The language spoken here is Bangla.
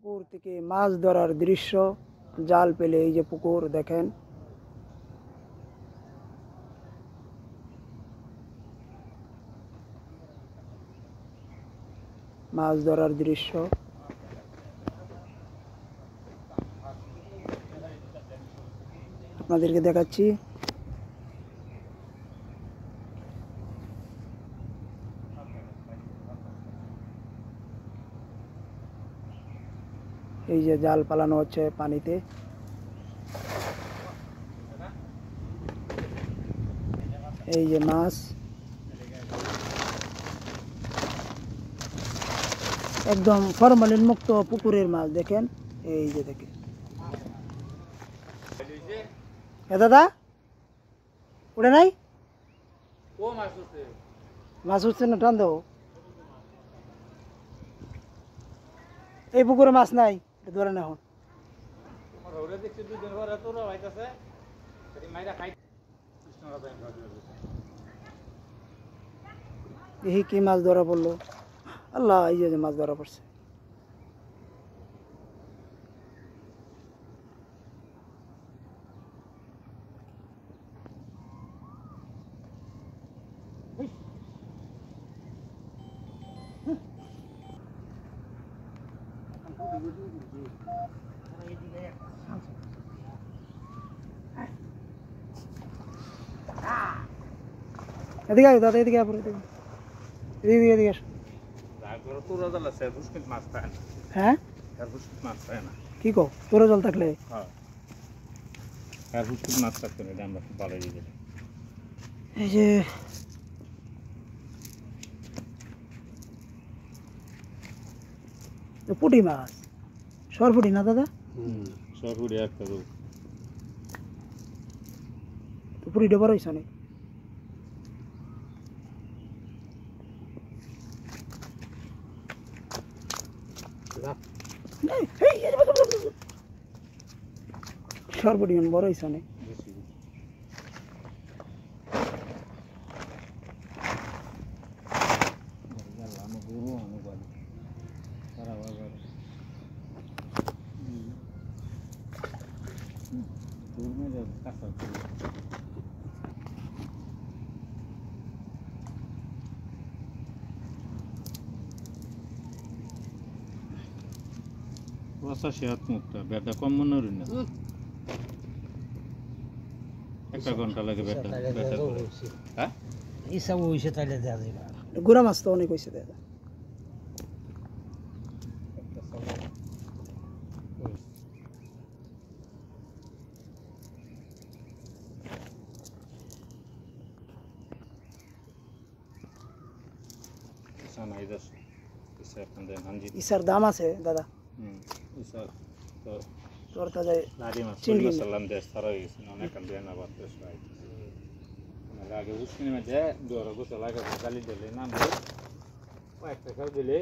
পুকুর থেকে মাছ ধরার দৃশ্য। জাল পেলে এই যে পুকুর দেখেন, মাছ ধরার দৃশ্য। আপনাদেরকে দেখাচ্ছি। এই যে জাল পালানো হচ্ছে পানিতে। এই যে মাছ, একদম ফরমালিন মুক্ত পুকুরের মাছ দেখেন। এই যে দেখেন দাদা, উঠে নাই মাছ উঠছে না, টান দেবো। এই পুকুরে মাছ নাই, ধরে না এখন। দেখি কি মাছ ধরা পড়লো। আল্লাহ, এই যে মাছ ধরা পড়ছে। এদিকে আয় দাদা, এদিকে আপনি এদিকে এদিকে আসো। হ্যাঁ কি কো, তোর জল থাকলে এই যে পুঁটি মাছ, সরপুটি না দাদা? সরপুটি একটা তো পুঁটিটা বড় হয়েছে অনেক। সরপুটি বড় হয়েছে অনেক। বেটা কম মনে হল না, একটা ঘন্টা লাগে বেটা। হ্যাঁ হিসাব হয়েছে তাইলে দেওয়া যাবে। গুড়া মাছ তো অনেক হয়েছে দাদা। ইসার দাম আছে দাদা। তোর তাজা সালাম দেশ তারা গেছে অনেক আগে উষ্ণের মধ্যে গোসল লাগে গালি দিলে নাম একটা দিলে